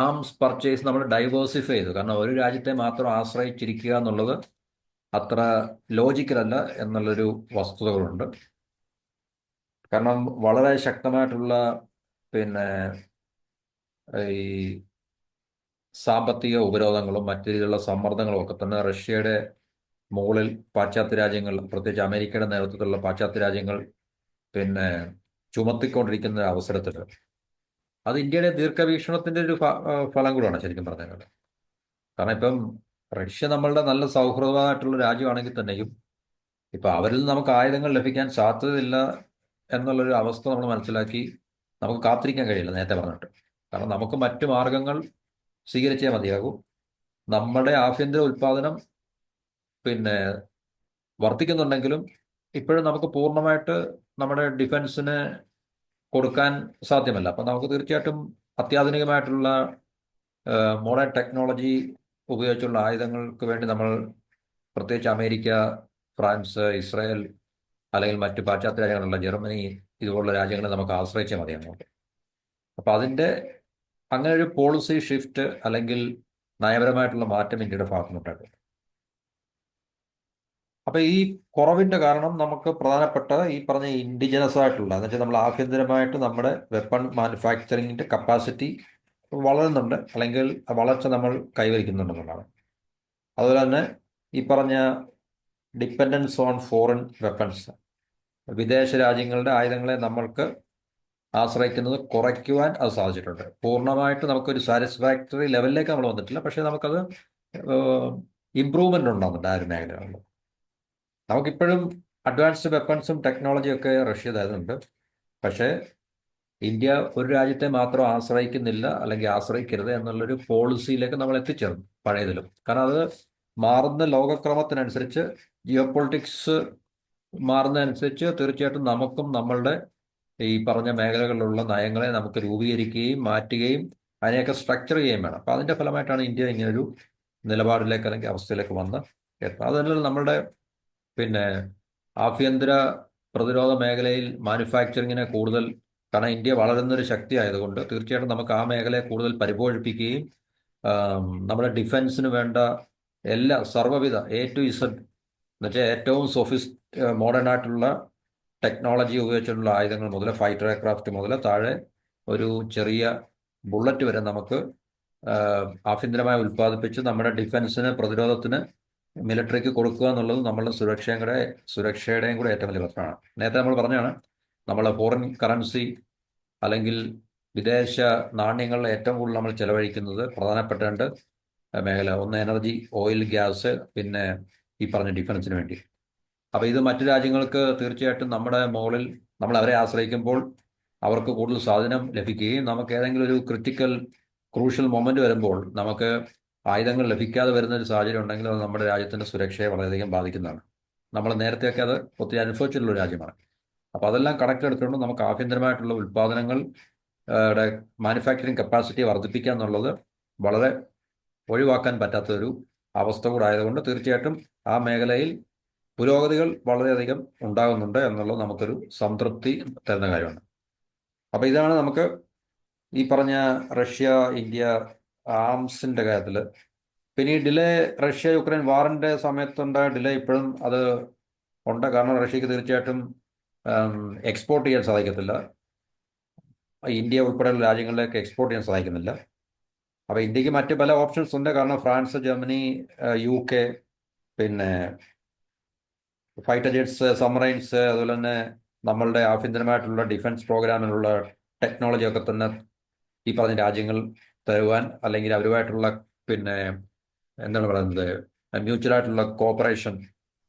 ആംസ് പർച്ചേസ് നമ്മൾ ഡൈവേഴ്സിഫൈ ചെയ്തു. കാരണം ഒരു രാജ്യത്തെ മാത്രം ആശ്രയിച്ചിരിക്കുക എന്നുള്ളത് അത്ര ലോജിക്കലല്ല എന്നുള്ളൊരു വസ്തുതകളുണ്ട്. കാരണം വളരെ ശക്തമായിട്ടുള്ള പിന്നെ ഈ സാമ്പത്തിക ഉപരോധങ്ങളും മറ്റു രീതിയിലുള്ള സമ്മർദ്ദങ്ങളും ഒക്കെ തന്നെ റഷ്യയുടെ മുകളിൽ പാശ്ചാത്യ രാജ്യങ്ങൾ, പ്രത്യേകിച്ച് അമേരിക്കയുടെ നേതൃത്വത്തിലുള്ള പാശ്ചാത്യ രാജ്യങ്ങൾ പിന്നെ ചുമത്തിക്കൊണ്ടിരിക്കുന്ന അവസരത്തിൽ അത് ഇന്ത്യയുടെ ദീർഘവീക്ഷണത്തിൻ്റെ ഒരു ഫലം കൂടാണ് ശരിക്കും പറഞ്ഞാൽ. കാരണം ഇപ്പം റഷ്യ നമ്മളുടെ നല്ല സൗഹൃദമായിട്ടുള്ള രാജ്യമാണെങ്കിൽ തന്നെയും ഇപ്പം അവരിൽ നിന്ന് നമുക്ക് ആയുധങ്ങൾ ലഭിക്കാൻ സാധ്യതയില്ല എന്നുള്ളൊരു അവസ്ഥ നമ്മൾ മനസ്സിലാക്കി നമുക്ക് കാത്തിരിക്കാൻ കഴിയില്ല, നേരത്തെ പറഞ്ഞിട്ട്. കാരണം നമുക്ക് മറ്റു മാർഗങ്ങൾ സ്വീകരിച്ചേ മതിയാകൂ. നമ്മുടെ ആഭ്യന്തര ഉൽപ്പാദനം പിന്നെ വർദ്ധിക്കുന്നുണ്ടെങ്കിലും ഇപ്പോഴും നമുക്ക് പൂർണ്ണമായിട്ട് നമ്മുടെ ഡിഫൻസിന് കൊടുക്കാൻ സാധ്യമല്ല. അപ്പം നമുക്ക് തീർച്ചയായിട്ടും അത്യാധുനികമായിട്ടുള്ള മോഡേൺ ടെക്നോളജി ഉപയോഗിച്ചുള്ള ആയുധങ്ങൾക്ക് വേണ്ടി നമ്മൾ പ്രത്യേകിച്ച് അമേരിക്ക, ഫ്രാൻസ്, ഇസ്രായേൽ അല്ലെങ്കിൽ മറ്റ് പാശ്ചാത്യ രാജ്യങ്ങളുള്ള ജർമ്മനി ഇതുപോലുള്ള രാജ്യങ്ങളെ നമുക്ക് ആശ്രയിച്ചാൽ മതി അങ്ങോട്ട്. അപ്പം അങ്ങനെ ഒരു പോളിസി ഷിഫ്റ്റ് അല്ലെങ്കിൽ നയപരമായിട്ടുള്ള മാറ്റം ഇന്ത്യയുടെ ഭാഗത്തുനിന്നുണ്ടായിട്ടുണ്ട്. അപ്പൊ ഈ കുറവിന്റെ കാരണം നമുക്ക് പ്രധാനപ്പെട്ട ഈ പറഞ്ഞ ഇൻഡിജിനസ് ആയിട്ടുള്ള എന്ന് വെച്ചാൽ നമ്മൾ ആഭ്യന്തരമായിട്ട് നമ്മുടെ വെപ്പൺ മാനുഫാക്ചറിങ്ങിന്റെ കപ്പാസിറ്റി വളരുന്നുണ്ട്, അല്ലെങ്കിൽ വളർച്ച നമ്മൾ കൈവരിക്കുന്നുണ്ടെന്നുള്ളതാണ്. അതുപോലെ തന്നെ ഈ പറഞ്ഞ ഡിപ്പെൻഡൻസ് ഓൺ ഫോറിൻ വെപ്പൺസ്, വിദേശ രാജ്യങ്ങളുടെ ആയുധങ്ങളെ നമ്മൾക്ക് ആശ്രയിക്കുന്നത് കുറയ്ക്കുവാൻ അത് സാധിച്ചിട്ടുണ്ട്. പൂർണ്ണമായിട്ട് നമുക്കൊരു സാറ്റിസ്ഫാക്ടറി ലെവലിലേക്ക് നമ്മൾ വന്നിട്ടില്ല, പക്ഷേ നമുക്കത് ഇമ്പ്രൂവ്മെന്റ് ഉണ്ടാകുന്നുണ്ട് ആ ഒരു മേഖലകളിൽ. നമുക്കിപ്പോഴും അഡ്വാൻസ്ഡ് വെപ്പൺസും ടെക്നോളജിയും ഒക്കെ റഷ്യ തരുന്നുണ്ട്. പക്ഷേ ഇന്ത്യ ഒരു രാജ്യത്തെ മാത്രം ആശ്രയിക്കുന്നില്ല, അല്ലെങ്കിൽ ആശ്രയിക്കരുത് എന്നുള്ളൊരു പോളിസിയിലേക്ക് നമ്മൾ എത്തിച്ചേർന്നു പഴയതിലും. കാരണം അത് മാറുന്ന ലോകക്രമത്തിനനുസരിച്ച്, ജിയോ പൊളിറ്റിക്സ് മാറുന്നതനുസരിച്ച് തീർച്ചയായിട്ടും നമുക്കും നമ്മളുടെ ഈ പറഞ്ഞ മേഖലകളിലുള്ള നയങ്ങളെ നമുക്ക് രൂപീകരിക്കുകയും മാറ്റുകയും അതിനെയൊക്കെ സ്ട്രക്ചർ ചെയ്യുകയും വേണം. അപ്പം അതിൻ്റെ ഫലമായിട്ടാണ് ഇന്ത്യ ഇങ്ങനൊരു നിലപാടിലേക്ക് അല്ലെങ്കിൽ അവസ്ഥയിലേക്ക് വന്ന് എത്തുന്നത്. അതല്ല നമ്മളുടെ ആഭ്യന്തര പ്രതിരോധ മേഖലയിൽ മാനുഫാക്ചറിങ്ങിനെ കൂടുതൽ, കാരണം ഇന്ത്യ വളരുന്നൊരു ശക്തി ആയതുകൊണ്ട് തീർച്ചയായിട്ടും നമുക്ക് ആ മേഖലയെ കൂടുതൽ പരിപോഷിപ്പിക്കുകയും നമ്മുടെ ഡിഫൻസിന് വേണ്ട എല്ലാ സർവ്വവിധ A to Z എന്നുവെച്ചാൽ ഏറ്റവും മോഡേൺ ആയിട്ടുള്ള ടെക്നോളജി ഉപയോഗിച്ചിട്ടുള്ള ആയുധങ്ങൾ മുതൽ ഫൈറ്റർ എയർക്രാഫ്റ്റ് മുതൽ താഴെ ഒരു ചെറിയ ബുള്ളറ്റ് വരെ നമുക്ക് ആഭ്യന്തരമായി ഉൽപ്പാദിപ്പിച്ച് നമ്മുടെ ഡിഫൻസിന്, പ്രതിരോധത്തിന്, മിലിറ്ററിക്ക് കൊടുക്കുക എന്നുള്ളത് നമ്മളുടെ സുരക്ഷയുടെയും കൂടെ ഏറ്റവും വലിയ പ്രശ്നമാണ്. നേരത്തെ നമ്മൾ പറഞ്ഞാണ്, നമ്മൾ ഫോറിൻ കറൻസി അല്ലെങ്കിൽ വിദേശ നാണ്യങ്ങളിൽ ഏറ്റവും കൂടുതൽ നമ്മൾ ചെലവഴിക്കുന്നത് പ്രധാനപ്പെട്ട രണ്ട് മേഖല. ഒന്ന് എനർജി, ഓയിൽ, ഗ്യാസ്, പിന്നെ ഈ പറഞ്ഞ ഡിഫൻസിന് വേണ്ടി. അപ്പോൾ ഇത് മറ്റു രാജ്യങ്ങൾക്ക് തീർച്ചയായിട്ടും നമ്മുടെ മുകളിൽ നമ്മൾ അവരെ ആശ്രയിക്കുമ്പോൾ അവർക്ക് കൂടുതൽ സ്വാധീനം ലഭിക്കുകയും നമുക്ക് ഏതെങ്കിലും ഒരു ക്രൂഷ്യൽ മൊമെന്റ് വരുമ്പോൾ നമുക്ക് ആയുധങ്ങൾ ലഭിക്കാതെ വരുന്ന ഒരു സാഹചര്യം ഉണ്ടെങ്കിൽ അത് നമ്മുടെ രാജ്യത്തിൻ്റെ സുരക്ഷയെ വളരെയധികം ബാധിക്കുന്നതാണ്. നമ്മൾ നേരത്തെയൊക്കെ അത് ഒത്തിരി അനുഭവിച്ചിട്ടുള്ള രാജ്യമാണ്. അപ്പോൾ അതെല്ലാം കണക്കിലെടുത്തുകൊണ്ട് നമുക്ക് ആഭ്യന്തരമായിട്ടുള്ള ഉൽപ്പാദനങ്ങൾ മാനുഫാക്ചറിങ് കപ്പാസിറ്റി വർദ്ധിപ്പിക്കുക എന്നുള്ളത് വളരെ ഒഴിവാക്കാൻ പറ്റാത്തൊരു അവസ്ഥ കൂടെ ആയതുകൊണ്ട് തീർച്ചയായിട്ടും ആ മേഖലയിൽ പുരോഗതികൾ വളരെയധികം ഉണ്ടാകുന്നുണ്ട് എന്നുള്ളത് നമുക്കൊരു സംതൃപ്തി തരുന്ന കാര്യമാണ്. അപ്പോൾ ഇതാണ് നമുക്ക് ഈ പറഞ്ഞ റഷ്യ ഇന്ത്യ ആംസിന്റെ കാര്യത്തിൽ. പിന്നെ ഈ ഡിലേ, റഷ്യ യുക്രൈൻ വാറിന്റെ സമയത്തുണ്ടായ ഡിലേ ഇപ്പോഴും അത് ഉണ്ട്. കാരണം റഷ്യക്ക് തീർച്ചയായിട്ടും എക്സ്പോർട്ട് ചെയ്യാൻ സാധിക്കത്തില്ല, ഇന്ത്യ ഉൾപ്പെടെയുള്ള രാജ്യങ്ങളിലേക്ക് എക്സ്പോർട്ട് ചെയ്യാൻ സാധിക്കുന്നില്ല. അപ്പോൾ ഇന്ത്യക്ക് മറ്റ് പല ഓപ്ഷൻസ് ഉണ്ട്. കാരണം ഫ്രാൻസ്, ജർമ്മനി, UK, പിന്നെ ഫൈറ്റർ ജെറ്റ്സ്, സബ്മറൈൻസ്, അതുപോലെ തന്നെ നമ്മളുടെ ആഭ്യന്തരമായിട്ടുള്ള ഡിഫൻസ് പ്രോഗ്രാമിനുള്ള ടെക്നോളജി ഒക്കെ തന്നെ ഈ പറഞ്ഞ രാജ്യങ്ങൾ തരുവാൻ, അല്ലെങ്കിൽ അവരുമായിട്ടുള്ള എന്താണ് പറയുന്നത്, മ്യൂച്വലായിട്ടുള്ള കോപ്പറേഷൻ,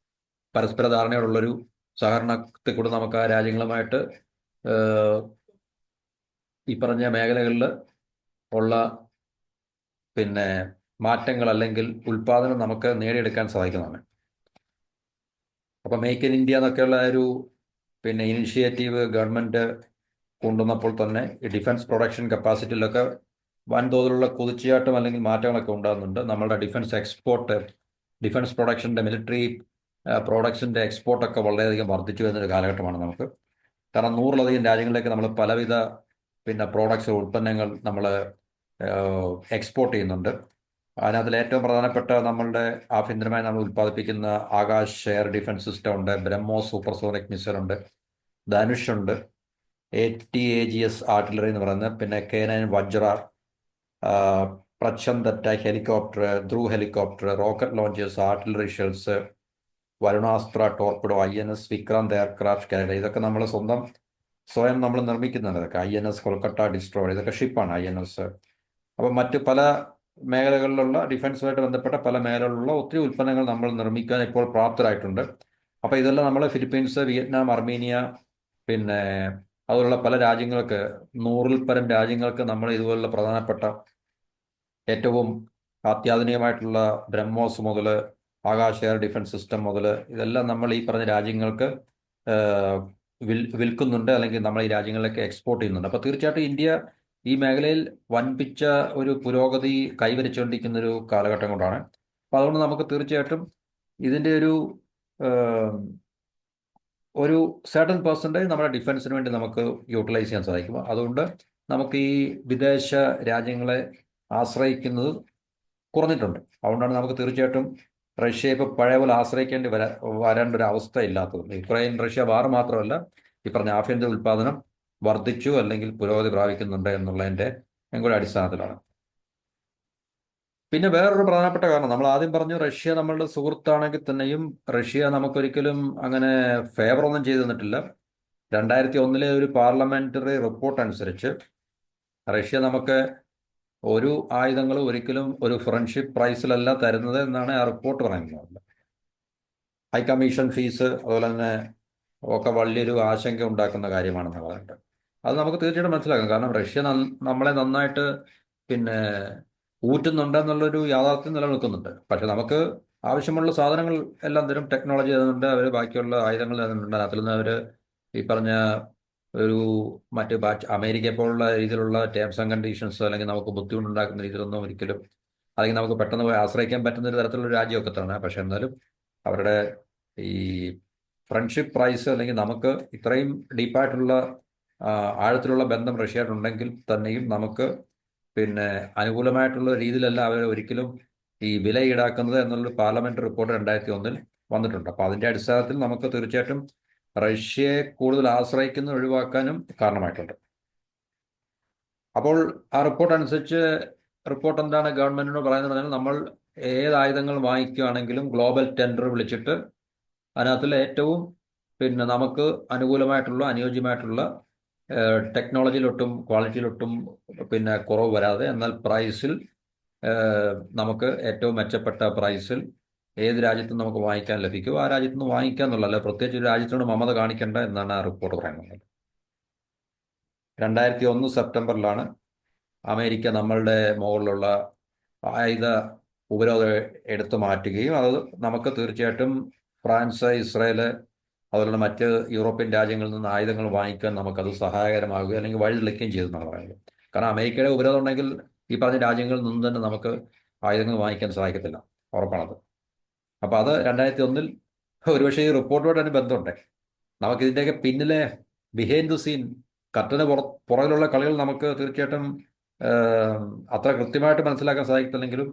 പരസ്പര ധാരണയോടുള്ളൊരു സഹകരണത്തിൽ കൂടെ നമുക്ക് ആ രാജ്യങ്ങളുമായിട്ട് ഈ പറഞ്ഞ മേഖലകളിൽ ഉള്ള മാറ്റങ്ങൾ അല്ലെങ്കിൽ ഉൽപ്പാദനം നമുക്ക് നേടിയെടുക്കാൻ സാധിക്കുന്നതാണ്. അപ്പോൾ മേക്ക് ഇൻ ഇന്ത്യ എന്നൊക്കെയുള്ള ഒരു ഇനിഷ്യേറ്റീവ് ഗവൺമെൻറ് കൊണ്ടുവന്നപ്പോൾ തന്നെ ഈ ഡിഫൻസ് പ്രൊഡക്ഷൻ കപ്പാസിറ്റിയിലൊക്കെ വൻതോതിലുള്ള കുതിച്ചുചാട്ടം അല്ലെങ്കിൽ മാറ്റങ്ങളൊക്കെ ഉണ്ടാകുന്നുണ്ട്. നമ്മളുടെ ഡിഫൻസ് പ്രൊഡക്ഷൻ്റെ, മിലിറ്ററി പ്രോഡക്ട്സിൻ്റെ എക്സ്പോർട്ടൊക്കെ വളരെയധികം വർദ്ധിച്ചു വരുന്നൊരു കാലഘട്ടമാണ് നമുക്ക്. കാരണം 100-ലധികം രാജ്യങ്ങളിലേക്ക് നമ്മൾ പലവിധ പ്രോഡക്ട്സ്, ഉൽപ്പന്നങ്ങൾ നമ്മൾ എക്സ്പോർട്ട് ചെയ്യുന്നുണ്ട്. അതിനകത്തിൽ ഏറ്റവും പ്രധാനപ്പെട്ട നമ്മളുടെ ആഭ്യന്തരമായി നമ്മൾ ഉൽപ്പാദിപ്പിക്കുന്ന ആകാശ് എയർ ഡിഫൻസ് സിസ്റ്റം ഉണ്ട്, ബ്രഹ്മോസ് സൂപ്പർസോണിക് മിസൈൽ ഉണ്ട്, ധനുഷ് ഉണ്ട്, ATAGS ആർട്ടിലറി എന്ന് പറയുന്നത്, പിന്നെ K9 വജ്ര, പ്രച്ഛന്ദറ്റ helicopter, Dhruv helicopter, rocket launchers, artillery shells, Varunastra torpedo, INS Vikrant aircraft carrier, ഇതൊക്കെ നമ്മൾ സ്വയം നമ്മൾ നിർമ്മിക്കുന്നുണ്ട്. ഇതൊക്കെ INS കൊൽക്കത്ത ഡിസ്ട്രോയർ, ഇതൊക്കെ ഷിപ്പാണ് INS. അപ്പം മറ്റ് പല മേഖലകളിലുള്ള ഡിഫൻസുമായിട്ട് ബന്ധപ്പെട്ട പല മേഖലകളിലുള്ള ഒത്തിരി ഉൽപ്പന്നങ്ങൾ നമ്മൾ നിർമ്മിക്കാൻ ഇപ്പോൾ പ്രാപ്തരായിട്ടുണ്ട്. അപ്പോൾ ഇതെല്ലാം നമ്മൾ ഫിലിപ്പീൻസ്, വിയറ്റ്നാം, അർമീനിയ, അതുപോലുള്ള പല രാജ്യങ്ങൾക്ക്, 100-ൽ പരം രാജ്യങ്ങൾക്ക് നമ്മൾ ഇതുപോലുള്ള പ്രധാനപ്പെട്ട ഏറ്റവും അത്യാധുനികമായിട്ടുള്ള ബ്രഹ്മോസ് മുതൽ ആകാശ് എയർ ഡിഫൻസ് സിസ്റ്റം മുതൽ ഇതെല്ലാം നമ്മൾ ഈ പറഞ്ഞ രാജ്യങ്ങൾക്ക് വിൽക്കുന്നുണ്ട്, അല്ലെങ്കിൽ നമ്മൾ ഈ രാജ്യങ്ങളിലേക്ക് എക്സ്പോർട്ട് ചെയ്യുന്നുണ്ട്. അപ്പോൾ തീർച്ചയായിട്ടും ഇന്ത്യ ഈ മേഖലയിൽ വൻപിച്ച ഒരു പുരോഗതി കൈവരിച്ചുകൊണ്ടിരിക്കുന്ന ഒരു കാലഘട്ടം കൊണ്ടാണ്. അപ്പോൾ അതുകൊണ്ട് നമുക്ക് തീർച്ചയായിട്ടും ഇതിൻ്റെ ഒരു സർട്ടൻ പെർസെൻറ്റേജ് നമ്മുടെ ഡിഫൻസിന് വേണ്ടി നമുക്ക് യൂട്ടിലൈസ് ചെയ്യാൻ സാധിക്കും. അതുകൊണ്ട് നമുക്ക് ഈ വിദേശ രാജ്യങ്ങളെ ആശ്രയിക്കുന്നത് കുറഞ്ഞിട്ടുണ്ട്. അതുകൊണ്ടാണ് നമുക്ക് തീർച്ചയായിട്ടും റഷ്യ ഇപ്പോൾ പഴയ പോലെ ആശ്രയിക്കേണ്ടി വരേണ്ട ഒരു അവസ്ഥ ഇല്ലാത്തത്. യുക്രൈൻ റഷ്യ വാർ മാത്രമല്ല, ഈ പറഞ്ഞ ആഭ്യന്തര ഉൽപ്പാദനം വർദ്ധിച്ചു അല്ലെങ്കിൽ പുരോഗതി പ്രാപിക്കുന്നുണ്ട് എന്നുള്ളതിൻ്റെ കൂടെ അടിസ്ഥാനത്തിലാണ്. പിന്നെ വേറൊരു പ്രധാനപ്പെട്ട കാരണം, നമ്മൾ ആദ്യം പറഞ്ഞു റഷ്യ നമ്മളുടെ സുഹൃത്താണെങ്കിൽ തന്നെയും റഷ്യ നമുക്കൊരിക്കലും അങ്ങനെ ഫേവർ ഒന്നും ചെയ്തു തന്നിട്ടില്ല. 2001 ഒരു പാർലമെന്ററി റിപ്പോർട്ട് അനുസരിച്ച് റഷ്യ നമുക്ക് ഒരു ആയുധങ്ങളും ഒരിക്കലും ഒരു ഫ്രണ്ട്ഷിപ്പ് പ്രൈസിലല്ല തരുന്നത് എന്നാണ് ആ റിപ്പോർട്ട് പറയുന്നത്. ഹൈക്കമ്മീഷൻ ഫീസ് അതുപോലെ തന്നെ ഒക്കെ വലിയൊരു ആശങ്ക ഉണ്ടാക്കുന്ന കാര്യമാണെന്ന് പറയുന്നുണ്ട്. അത് നമുക്ക് തീർച്ചയായിട്ടും മനസ്സിലാക്കാം. കാരണം റഷ്യ നമ്മളെ നന്നായിട്ട് പിന്നെ ഊറ്റുന്നുണ്ടെന്നുള്ളൊരു യാഥാർത്ഥ്യം നിലനിൽക്കുന്നുണ്ട്. പക്ഷെ നമുക്ക് ആവശ്യമുള്ള സാധനങ്ങൾ എല്ലാം തരും, ടെക്നോളജി തരുന്നുണ്ട്, അവർ ബാക്കിയുള്ള ആയുധങ്ങൾ തരുന്നുണ്ട്. അതിൽ നിന്ന് അവർ ഈ പറഞ്ഞ ഒരു അമേരിക്ക പോലുള്ള രീതിയിലുള്ള ടേംസ് ആൻഡ് കണ്ടീഷൻസ് അല്ലെങ്കിൽ നമുക്ക് ബുദ്ധിമുട്ടുണ്ടാക്കുന്ന രീതിയിലൊന്നും ഒരിക്കലും, അല്ലെങ്കിൽ നമുക്ക് പെട്ടെന്ന് പോയി ആശ്രയിക്കാൻ പറ്റുന്ന ഒരു തരത്തിലുള്ള രാജ്യമൊക്കെ തന്നെ. പക്ഷെ എന്നാലും അവരുടെ ഈ ഫ്രണ്ട്ഷിപ്പ് പ്രൈസ് അല്ലെങ്കിൽ നമുക്ക് ഇത്രയും ഡീപ്പായിട്ടുള്ള ആഴത്തിലുള്ള ബന്ധം റഷ്യയായിട്ടുണ്ടെങ്കിൽ തന്നെയും നമുക്ക് പിന്നെ അനുകൂലമായിട്ടുള്ള രീതിയിലല്ല അവർ ഒരിക്കലും ഈ വില ഈടാക്കുന്നത് എന്നുള്ള പാർലമെന്റ് റിപ്പോർട്ട് 2001 വന്നിട്ടുണ്ട്. അപ്പോൾ അതിൻ്റെ അടിസ്ഥാനത്തിൽ നമുക്ക് തീർച്ചയായിട്ടും റഷ്യയെ കൂടുതൽ ആശ്രയിക്കുന്നത് ഒഴിവാക്കാനും കാരണമായിട്ടുണ്ട്. അപ്പോൾ ആ റിപ്പോർട്ട് അനുസരിച്ച് റിപ്പോർട്ട് എന്താണ് ഗവൺമെന്റിനോട് പറയുന്നത് പറഞ്ഞാൽ, നമ്മൾ ഏത് ആയുധങ്ങൾ വാങ്ങിക്കുകയാണെങ്കിലും ഗ്ലോബൽ ടെൻഡർ വിളിച്ചിട്ട് അതിനകത്തിൽ ഏറ്റവും നമുക്ക് അനുകൂലമായിട്ടുള്ള അനുയോജ്യമായിട്ടുള്ള ടെക്നോളജിയിലൊട്ടും ക്വാളിറ്റിയിലൊട്ടും കുറവ് വരാതെ, എന്നാൽ പ്രൈസിൽ നമുക്ക് ഏറ്റവും മെച്ചപ്പെട്ട പ്രൈസിൽ ഏത് രാജ്യത്തും നമുക്ക് വാങ്ങിക്കാൻ ലഭിക്കും, ആ രാജ്യത്തു നിന്ന് വാങ്ങിക്കുക എന്നുള്ളതല്ല, പ്രത്യേകിച്ച് ഒരു രാജ്യത്തോട് മമത കാണിക്കേണ്ട എന്നാണ് ആ റിപ്പോർട്ട് പറയുന്നത്. 2001 സെപ്റ്റംബറിലാണ് അമേരിക്ക നമ്മളുടെ മുകളിലുള്ള ആയുധ ഉപരോധം എടുത്തു മാറ്റുകയും അത് നമുക്ക് തീർച്ചയായിട്ടും ഫ്രാൻസ്, ഇസ്രായേൽ അതുപോലെ മറ്റ് യൂറോപ്യൻ രാജ്യങ്ങളിൽ നിന്ന് ആയുധങ്ങൾ വാങ്ങിക്കാൻ നമുക്കത് സഹായകരമാകുകയും അല്ലെങ്കിൽ വഴിതെളിക്കുകയും ചെയ്തെന്നാണ് പറയുന്നത്. കാരണം അമേരിക്കയുടെ ഉപരോധം ഉണ്ടെങ്കിൽ ഈ പറഞ്ഞ രാജ്യങ്ങളിൽ നിന്ന് തന്നെ നമുക്ക് ആയുധങ്ങൾ വാങ്ങിക്കാൻ സാധിക്കത്തില്ല, ഉറപ്പാണത്. അപ്പോൾ അത് 2001 ഒരുപക്ഷെ ഈ റിപ്പോർട്ടുമായിട്ട് തന്നെ ബന്ധമുണ്ട്. നമുക്കിതിൻ്റെയൊക്കെ പിന്നിലെ ബിഹൈൻഡ് ദ സീൻ കർട്ടന് പുറകിലുള്ള കളികൾ നമുക്ക് തീർച്ചയായിട്ടും അത്ര കൃത്യമായിട്ട് മനസ്സിലാക്കാൻ സാധിക്കില്ലെങ്കിലും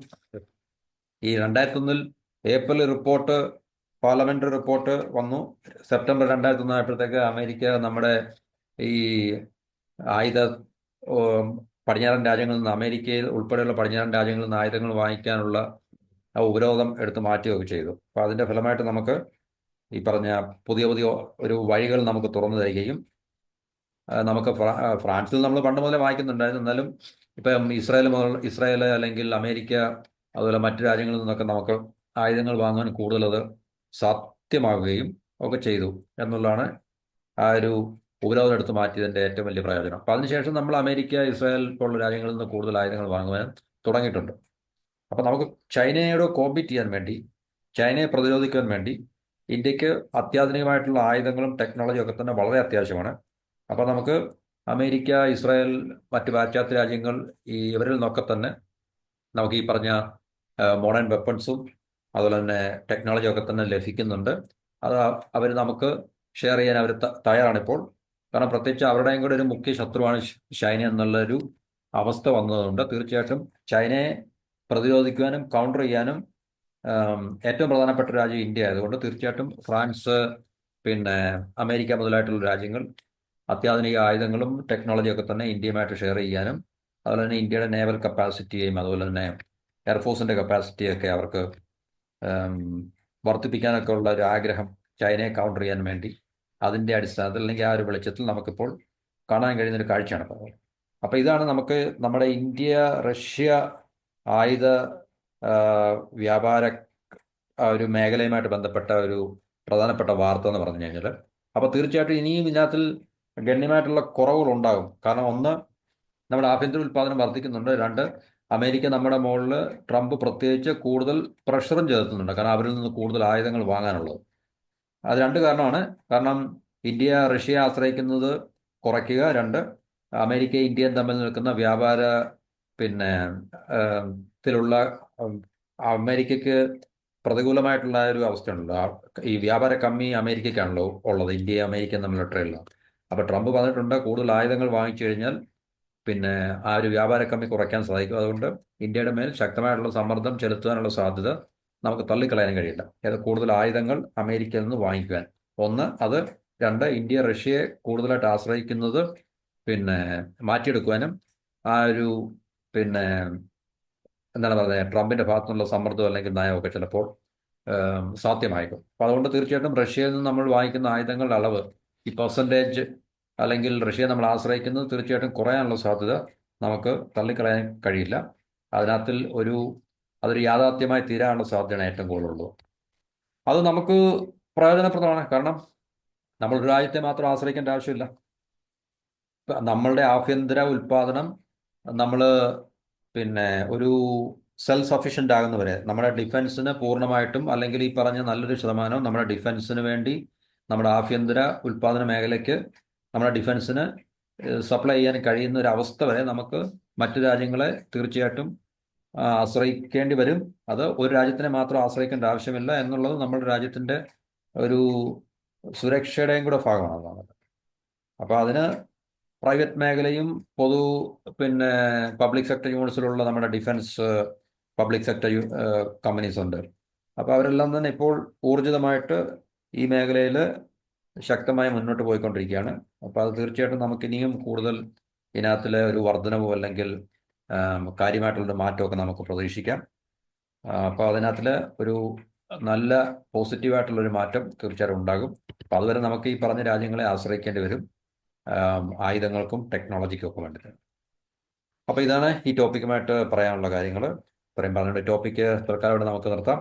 ഈ 2001 ഏപ്രിൽ റിപ്പോർട്ട്, പാർലമെന്ററി റിപ്പോർട്ട് വന്നു. സെപ്റ്റംബർ 2001 ആയപ്പോഴത്തേക്ക് അമേരിക്ക നമ്മുടെ ഈ ആയുധ പടിഞ്ഞാറൻ രാജ്യങ്ങളിൽ നിന്ന്, അമേരിക്കയിൽ ഉൾപ്പെടെയുള്ള പടിഞ്ഞാറൻ രാജ്യങ്ങളിൽ നിന്ന് ആയുധങ്ങൾ വാങ്ങിക്കാനുള്ള ഉപരോധം എടുത്ത് മാറ്റുകയൊക്കെ ചെയ്തു. അപ്പോൾ അതിൻ്റെ ഫലമായിട്ട് നമുക്ക് ഈ പറഞ്ഞ പുതിയ പുതിയ ഒരു വഴികൾ നമുക്ക് തുറന്നു തരികയും, നമുക്ക് ഫ്രാൻസിൽ നമ്മൾ പണ്ട് മുതലേ വാങ്ങിക്കുന്നുണ്ടായിരുന്നു, എന്നാലും ഇപ്പം ഇസ്രായേൽ അല്ലെങ്കിൽ അമേരിക്ക അതുപോലെ മറ്റു രാജ്യങ്ങളിൽ നിന്നൊക്കെ നമുക്ക് ആയുധങ്ങൾ വാങ്ങാൻ കൂടുതലത് സാധ്യമാകുകയും ഒക്കെ ചെയ്തു എന്നുള്ളതാണ് ആ ഒരു ഉപരോധം എടുത്ത് മാറ്റിയതിൻ്റെ ഏറ്റവും വലിയ പ്രയോജനം. അപ്പോൾ അതിനുശേഷം നമ്മൾ അമേരിക്ക, ഇസ്രായേൽ പോലുള്ള രാജ്യങ്ങളിൽ നിന്ന് കൂടുതൽ ആയുധങ്ങൾ വാങ്ങുവാൻ തുടങ്ങിയിട്ടുണ്ട്. അപ്പോൾ നമുക്ക് ചൈനയോട് കോമ്പീറ്റ് ചെയ്യാൻ വേണ്ടി, ചൈനയെ പ്രതിരോധിക്കാൻ വേണ്ടി ഇന്ത്യക്ക് അത്യാധുനികമായിട്ടുള്ള ആയുധങ്ങളും ടെക്നോളജിയും ഒക്കെ തന്നെ വളരെ അത്യാവശ്യമാണ്. അപ്പോൾ നമുക്ക് അമേരിക്ക, ഇസ്രായേൽ, മറ്റ് പാശ്ചാത്യ രാജ്യങ്ങൾ ഇവരിൽ നിന്നൊക്കെ തന്നെ നമുക്ക് ഈ പറഞ്ഞ മോഡേൺ വെപ്പൺസും അതുപോലെ തന്നെ ടെക്നോളജിയൊക്കെ തന്നെ ലഭിക്കുന്നുണ്ട്. അത് അവർ നമുക്ക് ഷെയർ ചെയ്യാൻ അവർ തയ്യാറാണിപ്പോൾ. കാരണം പ്രത്യേകിച്ച് അവരുടെയും കൂടെ ഒരു മുഖ്യ ശത്രുവാണ് ചൈന എന്നുള്ളൊരു അവസ്ഥ വന്നതുകൊണ്ട് തീർച്ചയായിട്ടും ചൈനയെ പ്രതിരോധിക്കുവാനും കൗണ്ടർ ചെയ്യാനും ഏറ്റവും പ്രധാനപ്പെട്ട രാജ്യം ഇന്ത്യ ആയതുകൊണ്ട് തീർച്ചയായിട്ടും ഫ്രാൻസ്, അമേരിക്ക മുതലായിട്ടുള്ള രാജ്യങ്ങൾ അത്യാധുനിക ആയുധങ്ങളും ടെക്നോളജിയൊക്കെ തന്നെ ഇന്ത്യയുമായിട്ട് ഷെയർ ചെയ്യാനും, അതുപോലെ തന്നെ ഇന്ത്യയുടെ നേവൽ കപ്പാസിറ്റിയെയും അതുപോലെ തന്നെ എയർഫോഴ്സിൻ്റെ കപ്പാസിറ്റിയൊക്കെ അവർക്ക് വർദ്ധിപ്പിക്കാനൊക്കെ ഉള്ള ഒരു ആഗ്രഹം ചൈനയെ കൗണ്ടർ ചെയ്യാൻ വേണ്ടി അതിൻ്റെ അടിസ്ഥാനത്തിൽ അല്ലെങ്കിൽ ആ ഒരു വെളിച്ചത്തിൽ നമുക്കിപ്പോൾ കാണാൻ കഴിയുന്നൊരു കാഴ്ചയാണ്. അപ്പോൾ ഇതാണ് നമുക്ക് നമ്മുടെ ഇന്ത്യ റഷ്യ ആയുധ വ്യാപാര ഒരു മേഖലയുമായിട്ട് ബന്ധപ്പെട്ട ഒരു പ്രധാനപ്പെട്ട വാർത്ത എന്ന് പറഞ്ഞു കഴിഞ്ഞാൽ. അപ്പോൾ തീർച്ചയായിട്ടും ഇനിയും ഇതിനകത്തിൽ ഗണ്യമായിട്ടുള്ള കുറവുകളുണ്ടാകും. കാരണം ഒന്ന്, നമ്മുടെ ആഭ്യന്തര ഉൽപ്പാദനം വർദ്ധിക്കുന്നുണ്ട്. രണ്ട്, അമേരിക്ക നമ്മുടെ മുകളിൽ ട്രംപ് പ്രത്യേകിച്ച് കൂടുതൽ പ്രഷറും ചെലുത്തുന്നുണ്ട്, കാരണം അവരിൽ നിന്ന് കൂടുതൽ ആയുധങ്ങൾ വാങ്ങാനുള്ളത്. അത് രണ്ട് കാരണമാണ്. കാരണം ഇന്ത്യ റഷ്യയെ ആശ്രയിക്കുന്നത് കുറയ്ക്കുക, രണ്ട് അമേരിക്കയും ഇന്ത്യയും തമ്മിൽ നിൽക്കുന്ന വ്യാപാര പിന്നെ ത്തിലുള്ള ഉം, അമേരിക്കയ്ക്ക് പ്രതികൂലമായിട്ടുള്ള ഒരു അവസ്ഥയുണ്ടല്ലോ. ഈ വ്യാപാര കമ്മി അമേരിക്കയ്ക്കാണല്ലോ ഉള്ളത്, ഇന്ത്യയും അമേരിക്കയും തമ്മിലുള്ള ട്രേഡിൽ. അപ്പോൾ ട്രംപ് പറഞ്ഞിട്ടുണ്ട് കൂടുതൽ ആയുധങ്ങൾ വാങ്ങിച്ചു കഴിഞ്ഞാൽ പിന്നെ ആ ഒരു വ്യാപാര കമ്മി കുറയ്ക്കാൻ സാധിക്കും. അതുകൊണ്ട് ഇന്ത്യയുടെ മേൽ ശക്തമായിട്ടുള്ള സമ്മർദ്ദം ചെലുത്താനുള്ള സാധ്യത നമുക്ക് തള്ളിക്കളയാൻ കഴിയില്ല. കൂടുതൽ ആയുധങ്ങൾ അമേരിക്കയിൽ നിന്ന് വാങ്ങിക്കുവാൻ ഒന്ന് അത്. രണ്ട്, ഇന്ത്യ റഷ്യയെ കൂടുതലായിട്ട് ആശ്രയിക്കുന്നത് പിന്നെ മാറ്റിയെടുക്കുവാനും ആ ഒരു പിന്നെ എന്താണ് പറയുന്നത്, ട്രംപിന്റെ ഭാഗത്തുനിന്നുള്ള സമ്മർദ്ദം അല്ലെങ്കിൽ നയമൊക്കെ ചിലപ്പോൾ സാധ്യമായിരിക്കും. അപ്പോൾ അതുകൊണ്ട് തീർച്ചയായിട്ടും റഷ്യയിൽ നിന്ന് നമ്മൾ വാങ്ങിക്കുന്ന ആയുധങ്ങളുടെ അളവ്, ഈ പെർസെൻറ്റേജ് അല്ലെങ്കിൽ റഷ്യയെ നമ്മൾ ആശ്രയിക്കുന്നത് തീർച്ചയായിട്ടും കുറയാനുള്ള സാധ്യത നമുക്ക് തള്ളിക്കളയാൻ കഴിയില്ല. അതിനകത്തിൽ അതൊരു യാഥാർത്ഥ്യമായി തീരാനുള്ള സാധ്യതയാണ് ഏറ്റവും കൂടുതലുള്ളത്. അത് നമുക്ക് പ്രയോജനപ്രദമാണ്. കാരണം നമ്മൾ ഒരു രാജ്യത്തെ മാത്രം ആശ്രയിക്കേണ്ട ആവശ്യമില്ല. നമ്മളുടെ ആഭ്യന്തര ഉൽപ്പാദനം നമ്മൾ പിന്നെ ഒരു സെൽഫ് സഫീഷ്യൻ്റ് ആകുന്നവരെ നമ്മുടെ ഡിഫൻസിന് പൂർണ്ണമായിട്ടും അല്ലെങ്കിൽ ഈ പറഞ്ഞ നല്ലൊരു ശതമാനം നമ്മുടെ ഡിഫൻസിന് വേണ്ടി നമ്മുടെ ആഭ്യന്തര ഉൽപ്പാദന മേഖലയ്ക്ക് നമ്മുടെ ഡിഫൻസിന് സപ്ലൈ ചെയ്യാൻ കഴിയുന്ന ഒരു അവസ്ഥ വരെ നമുക്ക് മറ്റു രാജ്യങ്ങളെ തീർച്ചയായിട്ടും ആശ്രയിക്കേണ്ടി വരും. അത് ഒരു രാജ്യത്തിനെ മാത്രം ആശ്രയിക്കേണ്ട ആവശ്യമില്ല എന്നുള്ളത് നമ്മുടെ രാജ്യത്തിൻ്റെ ഒരു സുരക്ഷയുടെയും കൂടെ ഭാഗമാണ്. അപ്പോൾ അതിന് പ്രൈവറ്റ് മേഖലയും പിന്നെ പബ്ലിക് സെക്ടർ യൂണിറ്റ്സിലുള്ള നമ്മുടെ ഡിഫൻസ് പബ്ലിക് സെക്ടർ കമ്പനീസ് ഉണ്ട്. അപ്പോൾ അവരെല്ലാം തന്നെ ഇപ്പോൾ ഊർജിതമായിട്ട് ഈ മേഖലയിൽ ശക്തമായി മുന്നോട്ട് പോയിക്കൊണ്ടിരിക്കുകയാണ്. അപ്പോൾ അത് തീർച്ചയായിട്ടും നമുക്കിനിയും കൂടുതൽ ഇതിനകത്തിലെ ഒരു വർധനവോ അല്ലെങ്കിൽ കാര്യമായിട്ടുള്ളൊരു മാറ്റമൊക്കെ നമുക്ക് പ്രതീക്ഷിക്കാം. അപ്പോൾ അതിനകത്തിൽ ഒരു നല്ല പോസിറ്റീവായിട്ടുള്ളൊരു മാറ്റം തീർച്ചയായിട്ടും ഉണ്ടാകും. അപ്പോൾ അതുവരെ നമുക്ക് ഈ പറഞ്ഞ രാജ്യങ്ങളെ ആശ്രയിക്കേണ്ടി വരും, ആയുധങ്ങൾക്കും ടെക്നോളജിക്കും ഒക്കെ വേണ്ടിയിട്ട്. അപ്പോൾ ഇതാണ് ഈ ടോപ്പിക്കുമായിട്ട് പറയാനുള്ള കാര്യങ്ങൾ. ഇത്രയും പറഞ്ഞിട്ട് ടോപ്പിക്ക് തൽക്കാലം ഇവിടെ നമുക്ക് നിർത്താം.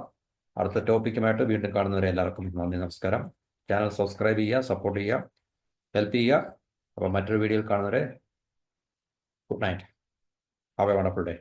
അടുത്ത ടോപ്പിക്കുമായിട്ട് വീണ്ടും കാണുന്നവരെ എല്ലാവർക്കും നന്ദി, നമസ്കാരം. ചാനൽ സബ്സ്ക്രൈബ് ചെയ്യുക, സപ്പോർട്ട് ചെയ്യുക, ഹെൽപ്പ് ചെയ്യുക. അപ്പോൾ മറ്റൊരു വീഡിയോയിൽ കാണുന്നവരെ good night. Have A wonderful day.